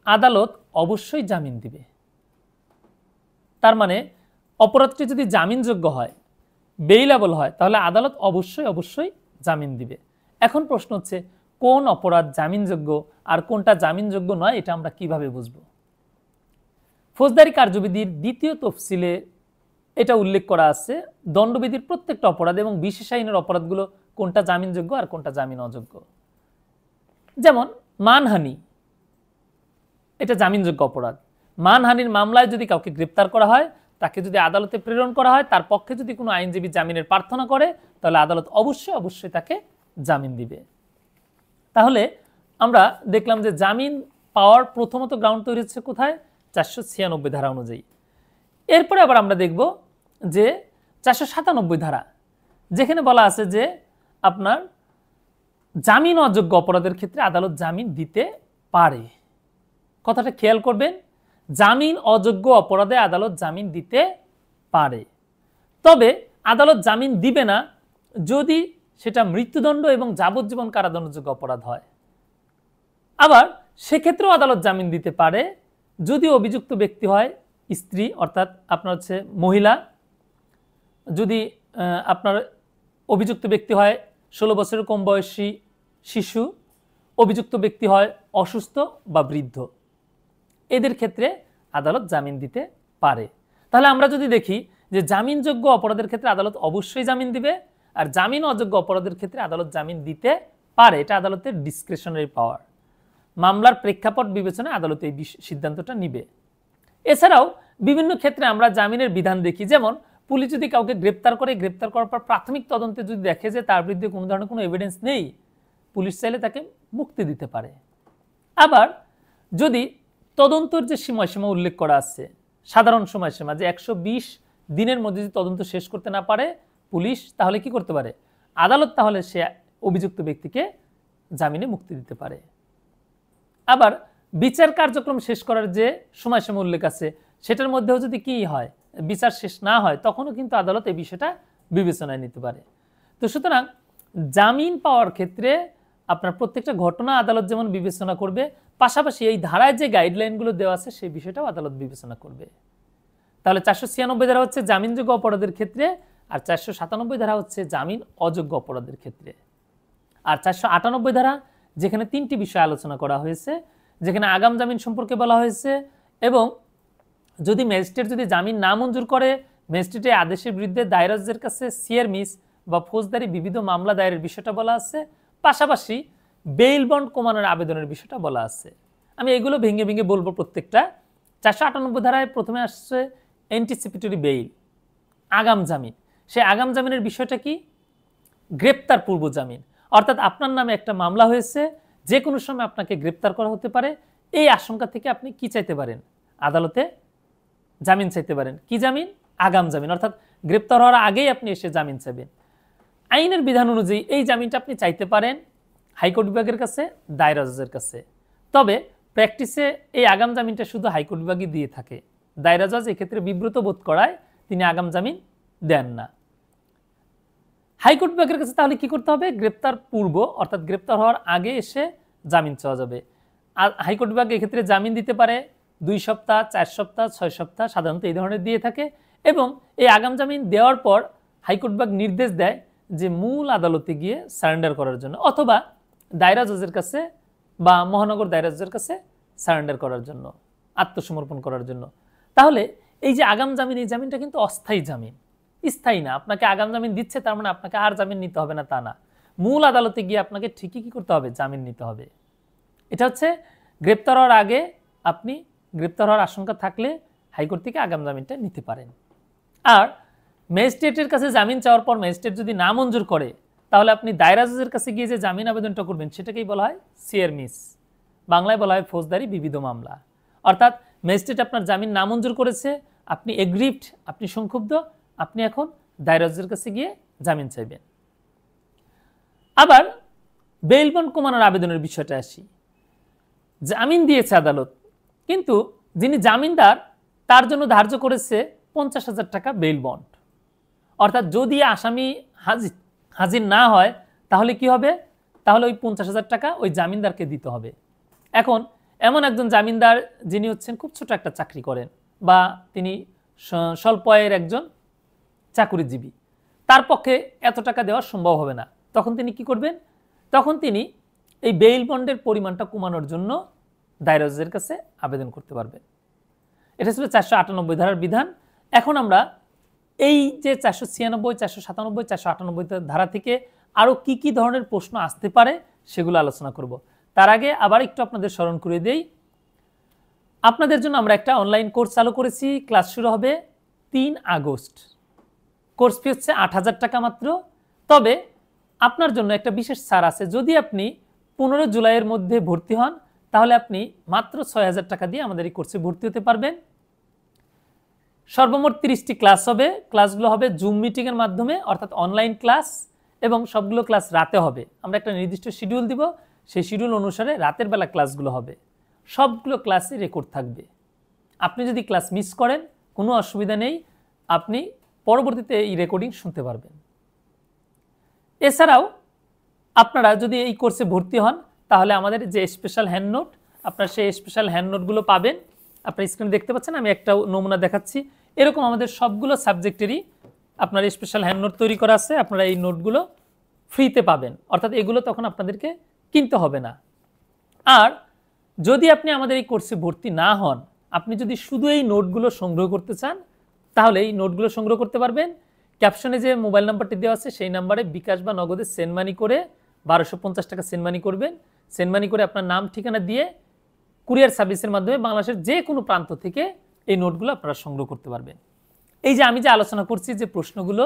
Speaker 1: আদালত অবশ্যই জামিন দিবে। তার মানে অপরাধটি যদি জামিনযোগ্য হয়, বেইলেবল হয়, তাহলে আদালত অবশ্যই জামিন দিবে। এখন প্রশ্ন হচ্ছে কোন অপরাধ জামিনযোগ্য আর কোনটা জামিনযোগ্য নয়, এটা আমরা কিভাবে বুঝবো? ফৌজদারি কার্যবিধির 2য় তফসিলে এটা উল্লেখ করা আছে দণ্ডবিধির প্রত্যেকটা অপরাধ এবং বিশেষ আইনের অপরাধগুলো কোনটা জামিনযোগ্য আর কোনটা জামিন অযোগ্য। যেমন মানহানি, এটা জামিনযোগ্য অপরাধ। মানহানির মামলায় যদি কাউকে গ্রেপ্তার করা হয়, তাকে যদি আদালতে প্রেরণ করা হয়, তার পক্ষে যদি কোনো আইনজীবী জামিনের প্রার্থনা করে, তাহলে আদালত অবশ্যই তাকে জামিন দিবে। তাহলে আমরা দেখলাম যে জামিন পাওয়ার প্রথমত গ্রাউন্ড তৈরি হচ্ছে কোথায়? 496 ধারা অনুযায়ী। এরপরে আবার আমরা দেখব যে 497 ধারা, যেখানে বলা আছে যে আপনার জামিন অযোগ্য অপরাধের ক্ষেত্রে আদালত জামিন দিতে পারে। কথাটা খেয়াল করবেন, জামিন অযোগ্য অপরাধে আদালত জামিন দিতে পারে। তবে আদালত জামিন দিবে না যদি সেটা মৃত্যুদণ্ড এবং যাবজ্জীবন কারাদণ্ডযোগ্য অপরাধ হয়। আবার সেক্ষেত্রেও আদালত জামিন দিতে পারে যদি অভিযুক্ত ব্যক্তি হয় স্ত্রী অর্থাৎ আপনার হচ্ছে মহিলা, যদি আপনার অভিযুক্ত ব্যক্তি হয় 16 বছরের কম বয়সী শিশু, অভিযুক্ত ব্যক্তি হয় অসুস্থ বা বৃদ্ধ, এদের ক্ষেত্রে আদালত জামিন দিতে পারে। তাহলে আমরা যদি দেখি যে জামিনযোগ্য অপরাধের ক্ষেত্রে আদালত অবশ্যই জামিন দিবে, আর জামিন অযোগ্য অপরাধের ক্ষেত্রে আদালত জামিন দিতে পারে। এটা আদালতের ডিসক্রিশনারি পাওয়ার। মামলার প্রেক্ষাপট বিবেচনায় আদালত এই সিদ্ধান্তটা নিবে। এছাড়াও বিভিন্ন ক্ষেত্রে আমরা জামিনের বিধান দেখি, যেমন পুলিশ যদি কাউকে গ্রেপ্তার করে, গ্রেপ্তার করার পর প্রাথমিক তদন্তে যদি দেখে যে তার বিরুদ্ধে কোনো ধরনের কোনো এভিডেন্স নেই, পুলিশ চাইলে তাকে মুক্তি দিতে পারে। আবার যদি তদন্তের যে সময়সীমা উল্লেখ করা আছে, সাধারণ সময়সীমা যে 120 দিনের মধ্যে যদি তদন্ত শেষ করতে না পারে পুলিশ, তাহলে কি করতে পারে? আদালত তাহলে সে অভিযুক্ত ব্যক্তিকে জামিনে মুক্তি দিতে পারে। আবার বিচার কার্যক্রম শেষ করার যে সময়সীমা উল্লেখ আছে, সেটার মধ্যেও যদি কি হয়, বিচার শেষ না হয়, তখনও কিন্তু আদালত এই বিষয়টা বিবেচনায় নিতে পারে। তো সুতরাং জামিন পাওয়ার ক্ষেত্রে আপনার প্রত্যেকটা ঘটনা আদালত যেমন বিবেচনা করবে, পাশাপাশি এই ধারায় যে গাইডলাইনগুলো দেওয়া আছে সেই বিষয়টাও আদালত বিবেচনা করবে। তাহলে 496 ধারা হচ্ছে জামিনযোগ্য অপরাধের ক্ষেত্রে, আর 497 ধারা হচ্ছে জামিন অযোগ্য অপরাধের ক্ষেত্রে। আর 498 ধারা যেখানে 3টি বিষয় আলোচনা করা হয়েছে, যেখানে আগাম জামিন সম্পর্কে বলা হয়েছে, এবং যদি ম্যাজিস্ট্রেট যদি জামিন না মঞ্জুর করে, ম্যাজিস্ট্রেটের আদেশের বিরুদ্ধে দায়রা-জজের কাছে সিআর মিস বা ফৌজদারি বিবিধ মামলা দায়েরের বিষয়টা বলা আছে, পাশাপাশি বেইল বন্ড কমানোর আবেদনের বিষয়টা বলা আছে। আমি এগুলো ভেঙে ভেঙে বলবো প্রত্যেকটা। 498 ধারায় প্রথমে আসছে অ্যান্টিসিপেটরি বেইল, আগাম জামিন। সেই আগাম জামিনের বিষয়টা কি? গ্রেপ্তার পূর্ব জামিন, অর্থাৎ আপনার নামে একটা মামলা হয়েছে, যে কোনো সময় আপনাকে গ্রেপ্তার করা হতে পারে, এই আশঙ্কা থেকে আপনি কি চাইতে পারেন? আদালতে জামিন চাইতে পারেন। কি জামিন? আগাম জামিন, অর্থাৎ গ্রেপ্তার হওয়ার আগেই আপনি এসে জামিন চাইবেন। আইনের বিধান অনুযায়ী এই জামিনটা আপনি চাইতে পারেন হাইকোর্ট বিভাগের কাছে, দায়রা জজের কাছে। তবে প্র্যাকটিসে এই আগাম জামিনটা শুধু হাইকোর্ট বিভাগই দিয়ে থাকে। দায়রা জজ এক্ষেত্রে বিব্রত বোধ করায় তিনি আগাম জামিন দেন না। হাইকোর্ট বিভাগের কাছে তাহলে কি করতে হবে? গ্রেপ্তার পূর্ব, অর্থাৎ গ্রেপ্তার হওয়ার আগে এসে জামিন চাওয়া যাবে। আর হাইকোর্ট বিভাগ এক্ষেত্রে জামিন দিতে পারে 2 সপ্তাহ, 4 সপ্তাহ, 6 সপ্তাহ, সাধারণত এই ধরনের দিয়ে থাকে। এবং এই আগাম জামিন দেওয়ার পর হাইকোর্ট বিভাগ নির্দেশ দেয় যে মূল আদালতে গিয়ে সারেন্ডার করার জন্য, অথবা দায়রা জজের কাছে বা মহানগর দায়রা জজের কাছে সারেন্ডার করার জন্য, আত্মসমর্পণ করার জন্য। তাহলে এই যে আগাম জামিন, এই জামিনটা কিন্তু অস্থায়ী জামিন, স্থায়ী না। আপনাকে আগাম জামিন দিচ্ছে তার মানে আপনাকে আর জামিন নিতে হবে না তা না। মূল আদালতে গিয়ে আপনাকে ঠিকই কি করতে হবে? জামিন নিতে হবে। এটা হচ্ছে গ্রেপ্তার হওয়ার আগে আপনি গ্রেপ্তার হওয়ার আশঙ্কা থাকলে হাইকোর্ট থেকে আগাম জামিনটা নিতে পারেন। আর ম্যাজিস্ট্রেটের কাছে জামিন চাওয়ার পর ম্যাজিস্ট্রেট যদি না মঞ্জুর করে, তাহলে আপনি দায়রা জজের কাছে গিয়ে যে জামিন আবেদনটা করবেন সেটাকেই বলা হয় সিআর মিস, বাংলায় বলা হয় ফৌজদারি বিবিধ মামলা। অর্থাৎ ম্যাজিস্ট্রেট আপনার জামিন নামঞ্জুর করেছে, আপনি এগ্রিভড, আপনি সংক্ষুব্ধ, আপনি এখন দায়রা জজের কাছে গিয়ে জামিন চাইবেন। আবার বেইল বন্ড কমানোর আবেদনের বিষয়টা আসি। জামিন দিয়েছে আদালত, কিন্তু যিনি জামিনদার তার জন্য ধার্য করেছে 50,000 টাকা বেইল বন্ড। অর্থাৎ যদি আসামি হাজির না হয় তাহলে কি হবে? তাহলে ওই 50,000 টাকা ওই জামিনদারকে দিতে হবে। এখন এমন একজন জামিনদার যিনি হচ্ছেন খুব ছোট একটা চাকরি করেন, বা তিনি স্বল্প আয়ের একজন চাকুরিজীবী, তার পক্ষে এত টাকা দেওয়া সম্ভব হবে না। তখন তিনি কি করবেন? তখন তিনি এই বেইল বন্ডের পরিমাণটা কমানোর জন্য দায়রা জজের কাছে আবেদন করতে পারবেন। এটা ছিল 498 ধারার বিধান। এখন আমরা এই যে 496, 497, 498 ধারা থেকে আরও কি কি ধরনের প্রশ্ন আসতে পারে সেগুলো আলোচনা করব। তার আগে আবার একটু আপনাদের স্মরণ করে দেই, আপনাদের জন্য আমরা একটা অনলাইন কোর্স চালু করেছি। ক্লাস শুরু হবে 3 আগস্ট। কোর্স ফি হচ্ছে 8,000 টাকা মাত্র। তবে আপনার জন্য একটা বিশেষ ছাড় আছে। যদি আপনি 15 জুলাইয়ের মধ্যে ভর্তি হন, তাহলে আপনি মাত্র 6,000 টাকা দিয়ে আমাদের এই কোর্সে ভর্তি হতে পারবেন। সর্বমোট 30টি ক্লাস হবে। ক্লাসগুলো হবে জুম মিটিংয়ের মাধ্যমে, অর্থাৎ অনলাইন ক্লাস, এবং সবগুলো ক্লাস রাতে হবে। আমরা একটা নির্দিষ্ট শিডিউল দিব, সেই শিডিউল অনুসারে রাতের বেলা ক্লাসগুলো হবে। সবগুলো ক্লাসে রেকর্ড থাকবে। আপনি যদি ক্লাস মিস করেন কোনো অসুবিধা নেই, আপনি পরবর্তীতে এই রেকর্ডিং শুনতে পারবেন। এছাড়াও আপনারা যদি এই কোর্সে ভর্তি হন, তাহলে আমাদের যে স্পেশাল হ্যান্ড নোট, আপনারা সেই স্পেশাল হ্যান্ড নোটগুলো পাবেন। আপনার স্ক্রিনে দেখতে পাচ্ছেন, আমি একটা নমুনা দেখাচ্ছি। এরকম আমাদের সবগুলো সাবজেক্টেরই আপনার স্পেশাল হ্যান্ড নোট তৈরি করা আছে। আপনারা এই নোটগুলো ফ্রিতে পাবেন, অর্থাৎ এগুলো তখন আপনাদেরকে কিনতে হবে না। আর যদি আপনি আমাদের এই কোর্সে ভর্তি না হন, আপনি যদি শুধু এই নোটগুলো সংগ্রহ করতে চান, তাহলে এই নোটগুলো সংগ্রহ করতে পারবেন। ক্যাপশনে যে মোবাইল নাম্বারটি দেওয়া আছে সেই নাম্বারে বিকাশ বা নগদে সেন্ড মানি করে 1250 টাকা সেন্ড মানি করবেন। সেন্ড মানি করে আপনার নাম ঠিকানা দিয়ে কুরিয়ার সার্ভিসের মাধ্যমে বাংলাদেশের যে কোনো প্রান্ত থেকে এই নোটগুলো আপনারা সংগ্রহ করতে পারবেন। এই যে আমি যে আলোচনা করছি যে প্রশ্নগুলো,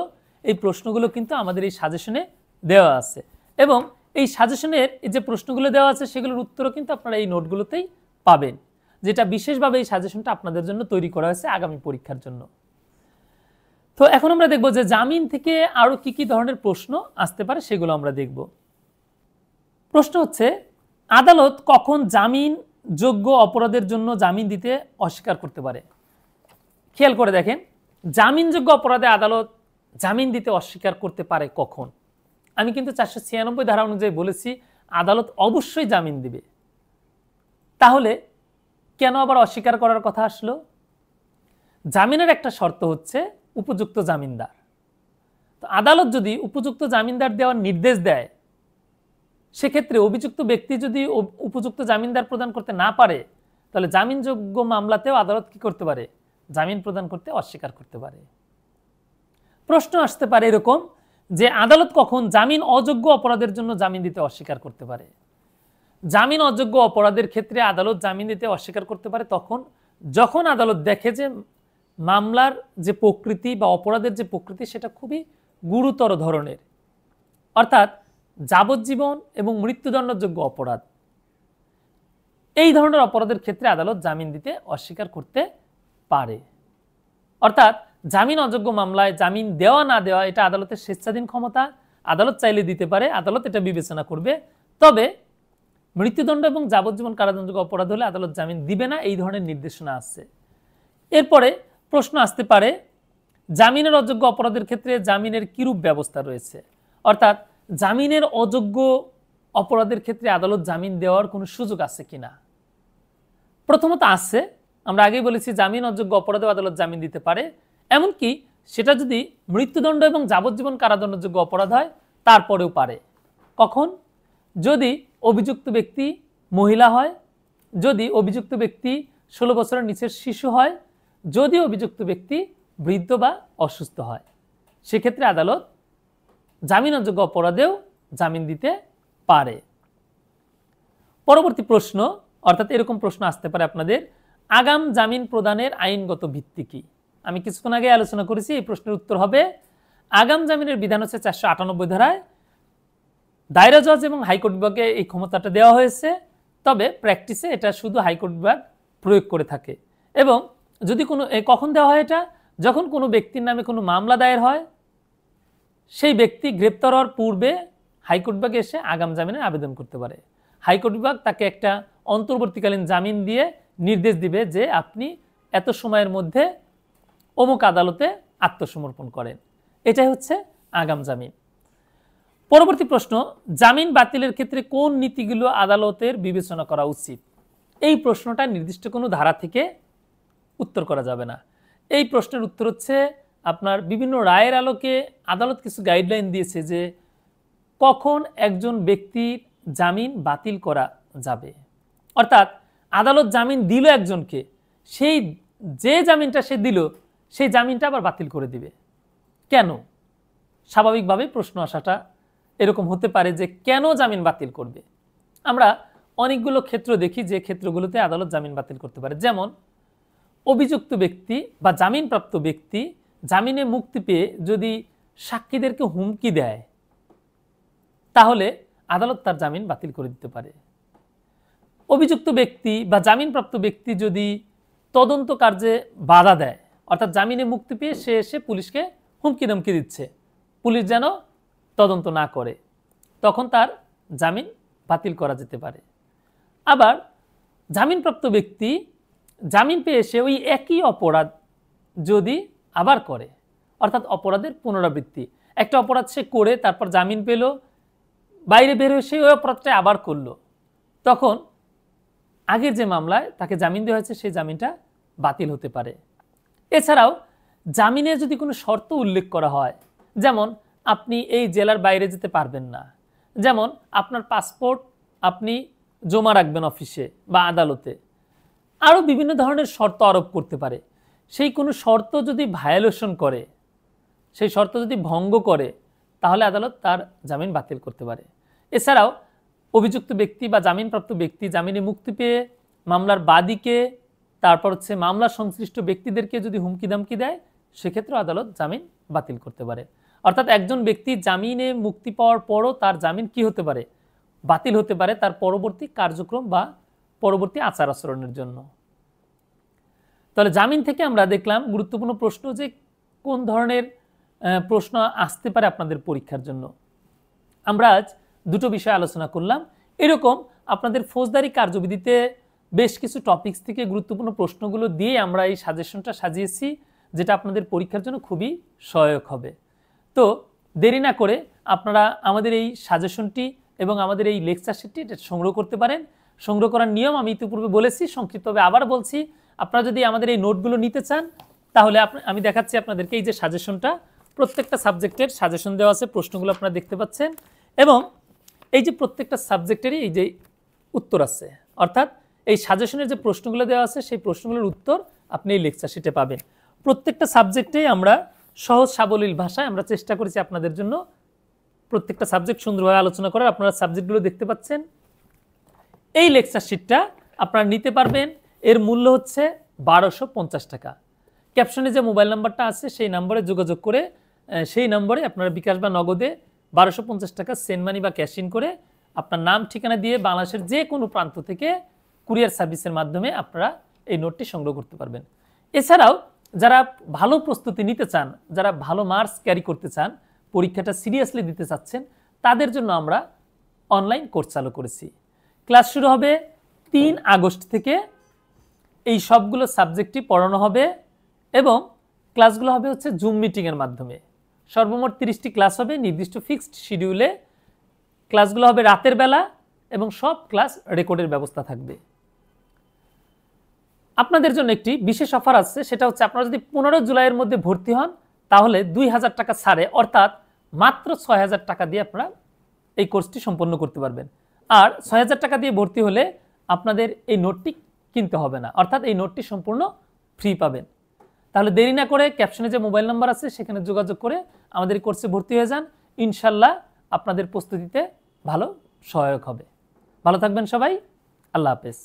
Speaker 1: এই প্রশ্নগুলো কিন্তু আমাদের এই সাজেশনে দেওয়া আছে, এবং এই সাজেশনের যে প্রশ্নগুলো দেওয়া আছে সেগুলোর উত্তরও কিন্তু আপনারা এই নোটগুলোতেই পাবেন, যেটা বিশেষভাবে এই সাজেশনটা আপনাদের জন্য তৈরি করা হয়েছে আগামী পরীক্ষার জন্য। তো এখন আমরা দেখব যে জামিন থেকে আরো কি কি ধরনের প্রশ্ন আসতে পারে সেগুলো আমরা দেখব। প্রশ্ন হচ্ছে, আদালত কখন জামিন যোগ্য অপরাধের জন্য জামিন দিতে অস্বীকার করতে পারে? খেয়াল করে দেখেন, জামিনযোগ্য অপরাধে আদালত জামিন দিতে অস্বীকার করতে পারে কখন। আমি কিন্তু 496 ধারা অনুযায়ী বলেছি আদালত অবশ্যই জামিন দিবে, তাহলে কেন আবার অস্বীকার করার কথা আসলো? জামিনের একটা শর্ত হচ্ছে উপযুক্ত জামিনদার। তো আদালত যদি উপযুক্ত জামিনদার দেওয়ার নির্দেশ দেয়, সেক্ষেত্রে অভিযুক্ত ব্যক্তি যদি উপযুক্ত জামিনদার প্রদান করতে না পারে, তাহলে জামিনযোগ্য মামলাতেও আদালত কি করতে পারে? জামিন প্রদান করতে অস্বীকার করতে পারে। প্রশ্ন আসতে পারে এরকম যে আদালত কখন জামিন অযোগ্য অপরাধের জন্য জামিন দিতে অস্বীকার করতে পারে? জামিন অযোগ্য অপরাধের ক্ষেত্রে আদালত জামিন দিতে অস্বীকার করতে পারে তখন যখন আদালত দেখে যে মামলার যে প্রকৃতি বা অপরাধের যে প্রকৃতি সেটা খুবই গুরুতর ধরনের, অর্থাৎ যাবজ্জীবন এবং মৃত্যুদণ্ডযোগ্য অপরাধ। এই ধরনের অপরাধের ক্ষেত্রে আদালত জামিন দিতে অস্বীকার করতে পারে। অর্থাৎ জামিন অযোগ্য মামলায় জামিন দেওয়া না দেওয়া এটা আদালতের স্বেচ্ছাধীন ক্ষমতা, আদালত চাইলে দিতে পারে, আদালত এটা বিবেচনা করবে। তবে মৃত্যুদণ্ড এবং যাবজ্জীবন কারাদণ্ডযোগ্য অপরাধ হলে আদালত জামিন দিবে না, এই ধরনের নির্দেশনা আছে। এরপরে প্রশ্ন আসতে পারে, জামিনের অযোগ্য অপরাধের ক্ষেত্রে জামিনের কিরূপ ব্যবস্থা রয়েছে? অর্থাৎ জামিনের অযোগ্য অপরাধের ক্ষেত্রে আদালত জামিন দেওয়ার কোনো সুযোগ আছে কিনা? প্রথমত আছে, আমরা আগেই বলেছি জামিন অযোগ্য অপরাধে আদালত জামিন দিতে পারে, এমনকি সেটা যদি মৃত্যুদণ্ড এবং যাবজ্জীবন কারাদণ্ডযোগ্য অপরাধ হয় তারপরেও পারে। কখন? যদি অভিযুক্ত ব্যক্তি মহিলা হয়, যদি অভিযুক্ত ব্যক্তি 16 বছরের নিচের শিশু হয়, যদি অভিযুক্ত ব্যক্তি বৃদ্ধ বা অসুস্থ হয়, সেক্ষেত্রে আদালত জামিন অযোগ্য অপরাধেও জামিন দিতে পারে। পরবর্তী প্রশ্ন, অর্থাৎ এরকম প্রশ্ন আসতে পারে আপনাদের, আগাম জামিন প্রদানের আইনগত ভিত্তি কি? আমি কিছুক্ষণ আগে আলোচনা করেছি, এই প্রশ্নের উত্তর হবে আগাম জামিনের বিধান হচ্ছে 498 ধারায় দায়রা জজ এবং হাইকোর্ট বিভাগে এই ক্ষমতাটা দেওয়া হয়েছে। তবে প্র্যাকটিসে এটা শুধু হাইকোর্ট বিভাগ প্রয়োগ করে থাকে। এবং যদি কোনো কখন দেওয়া হয় এটা? যখন কোনো ব্যক্তির নামে কোনো মামলা দায়ের হয়, সেই ব্যক্তি গ্রেপ্তার হওয়ার পূর্বে হাইকোর্ট বিভাগে এসে আগাম জামিনের আবেদন করতে পারে। হাইকোর্ট বিভাগ তাকে একটা অন্তর্বর্তীকালীন জামিন দিয়ে নির্দেশ দিবে যে আপনি এত সময়ের মধ্যে অমুক আদালতে আত্মসমর্পণ করেন। এটাই হচ্ছে আগাম জামিন। পরবর্তী প্রশ্ন, জামিন বাতিলের ক্ষেত্রে কোন নীতিগুলো আদালতের বিবেচনা করা উচিত? এই প্রশ্নটা নির্দিষ্ট কোনো ধারা থেকে উত্তর করা যাবে না। এই প্রশ্নের উত্তর হচ্ছে আপনার বিভিন্ন রায়ের আলোকে আদালত কিছু গাইডলাইন দিয়েছে যে কখন একজন ব্যক্তির জামিন বাতিল করা যাবে। অর্থাৎ আদালত জামিন দিল একজনকে, সেই যে জামিনটা সে দিল সেই জামিনটা আবার বাতিল করে দিবে কেন? স্বাভাবিকভাবে প্রশ্ন আসাটা এরকম হতে পারে যে কেন জামিন বাতিল করবে। আমরা অনেকগুলো ক্ষেত্র দেখি যে ক্ষেত্রগুলোতে আদালত জামিন বাতিল করতে পারে। যেমন অভিযুক্ত ব্যক্তি বা জামিনপ্রাপ্ত ব্যক্তি জামিনে মুক্তি পেয়ে যদি সাক্ষীদেরকে হুমকি দেয়, তাহলে আদালত তার জামিন বাতিল করে দিতে পারে। অভিযুক্ত ব্যক্তি বা জামিনপ্রাপ্ত ব্যক্তি যদি তদন্ত কার্যে বাধা দেয়, অর্থাৎ জামিনে মুক্তি পেয়ে সে এসে পুলিশকে হুমকি ধমকি দিচ্ছে, পুলিশ যেন তদন্ত না করে, তখন তার জামিন বাতিল করা যেতে পারে। আবার জামিনপ্রাপ্ত ব্যক্তি জামিন পেয়ে এসে ওই একই অপরাধ যদি আবার করে, অর্থাৎ অপরাধের পুনরাবৃত্তি, একটা অপরাধ সে করে তারপর জামিন পেল, বাইরে বের হয়ে সে ওই অপরাধটা আবার করলো, তখন আগের যে মামলায় তাকে জামিন দেওয়া হয়েছে সেই জামিনটা বাতিল হতে পারে। এছাড়াও জামিনে যদি কোনো শর্ত উল্লেখ করা হয়, যেমন আপনি এই জেলার বাইরে যেতে পারবেন না, যেমন আপনার পাসপোর্ট আপনি জমা রাখবেন অফিসে বা আদালতে, আরও বিভিন্ন ধরনের শর্ত আরোপ করতে পারে। সেই কোনো শর্ত যদি ভায়োলেশন করে, সেই শর্ত যদি ভঙ্গ করে, তাহলে আদালত তার জামিন বাতিল করতে পারে। এছাড়াও অভিযুক্ত ব্যক্তি বা জামিনপ্রাপ্ত ব্যক্তি জামিনে মুক্তি পেয়ে মামলার বাদীকে, তারপর হচ্ছে মামলা সংশ্লিষ্ট ব্যক্তিদেরকে যদি হুমকি দামকি দেয়, সেক্ষেত্রে আদালত জামিন বাতিল করতে পারে। অর্থাৎ একজন ব্যক্তি জামিনে মুক্তি পাওয়ার পরও তার জামিন কি হতে পারে, বাতিল হতে পারে তার পরবর্তী কার্যক্রম বা পরবর্তী আচার আচরণের জন্য। তাহলে জামিন থেকে আমরা দেখলাম গুরুত্বপূর্ণ প্রশ্ন যে কোন ধরনের প্রশ্ন আসতে পারে আপনাদের পরীক্ষার জন্য। আমরা আজ দুটো বিষয় আলোচনা করলাম। এরকম আপনাদের ফৌজদারি কার্যবিধিতে বেশ কিছু টপিকস থেকে গুরুত্বপূর্ণ প্রশ্নগুলো দিয়ে আমরা এই সাজেশনটা সাজিয়েছি, যেটা আপনাদের পরীক্ষার জন্য খুবই সহায়ক হবে। তো দেরি না করে আপনারা আমাদের এই সাজেশনটি এবং আমাদের এই লেকচার শিটটি এটা সংগ্রহ করতে পারেন। সংগ্রহ করার নিয়ম আমি ইতিপূর্বে বলেছি, সংক্ষিপ্তভাবে আবার বলছি। আপনারা যদি আমাদের এই নোটগুলো নিতে চান, তাহলে আমি দেখাচ্ছি আপনাদেরকে এই যে সাজেশনটা, প্রত্যেকটা সাবজেক্টের সাজেশন দেওয়া আছে, প্রশ্নগুলো আপনারা দেখতে পাচ্ছেন, এবং এই যে প্রত্যেকটা সাবজেক্টেরই এই যে উত্তর আছে, অর্থাৎ এই সাজেশনের যে প্রশ্নগুলো দেওয়া আছে সেই প্রশ্নগুলোর উত্তর আপনি এই লেকচার শিটে পাবেন। প্রত্যেকটা সাবজেক্টেই আমরা সহজ সাবলীল ভাষায় আমরা চেষ্টা করেছি আপনাদের জন্য প্রত্যেকটা সাবজেক্ট সুন্দরভাবে আলোচনা করার। আপনারা সাবজেক্টগুলো দেখতে পাচ্ছেন। এই লেকচার শিটটা আপনারা নিতে পারবেন, এর মূল্য হচ্ছে 1250 টাকা। ক্যাপশনে যে মোবাইল নাম্বারটা আছে সেই নম্বরে যোগাযোগ করে সেই নম্বরে আপনারা বিকাশ বা নগদে 1250 টাকা সেন্ড মানি বা ক্যাশ ইন করে আপনার নাম ঠিকানা দিয়ে বাংলাদেশের যে কোনো প্রান্ত থেকে কুরিয়ার সার্ভিসের মাধ্যমে আপনারা এই নোটটি সংগ্রহ করতে পারবেন। এছাড়াও যারা ভালো প্রস্তুতি নিতে চান, যারা ভালো মার্কস ক্যারি করতে চান, পরীক্ষাটা সিরিয়াসলি দিতে চাচ্ছেন, তাদের জন্য আমরা অনলাইন কোর্স চালু করেছি। ক্লাস শুরু হবে 3 আগস্ট থেকে। এই সবগুলো সাবজেক্টই পড়ানো হবে এবং ক্লাসগুলো হবে হচ্ছে জুম মিটিংয়ের মাধ্যমে। সর্বমোট 30টি ক্লাস হবে নির্দিষ্ট ফিক্সড শিডিউলে। ক্লাসগুলো হবে রাতের বেলা এবং সব ক্লাস রেকর্ডের ব্যবস্থা থাকবে। আপনাদের জন্য একটি বিশেষ অফার আছে, সেটা হচ্ছে আপনারা যদি 15 জুলাইয়ের মধ্যে ভর্তি হন, তাহলে 2000 টাকা ছাড়ে, অর্থাৎ মাত্র 6000 টাকা দিয়ে আপনারা এই কোর্সটি সম্পন্ন করতে পারবেন। আর 6000 টাকা দিয়ে ভর্তি হলে আপনাদের এই নোটটি কিনতে হবে না, অর্থাৎ এই নোটটি সম্পূর্ণ ফ্রি পাবেন। তাহলে দেরি না করে ক্যাপশনে যে মোবাইল নাম্বার আছে সেখানে যোগাযোগ করে আমাদের এই কোর্সে ভর্তি হয়ে যান। ইনশাল্লাহ আপনাদের প্রস্তুতিতে ভালো সহায়ক হবে। ভালো থাকবেন সবাই। আল্লাহ হাফেজ।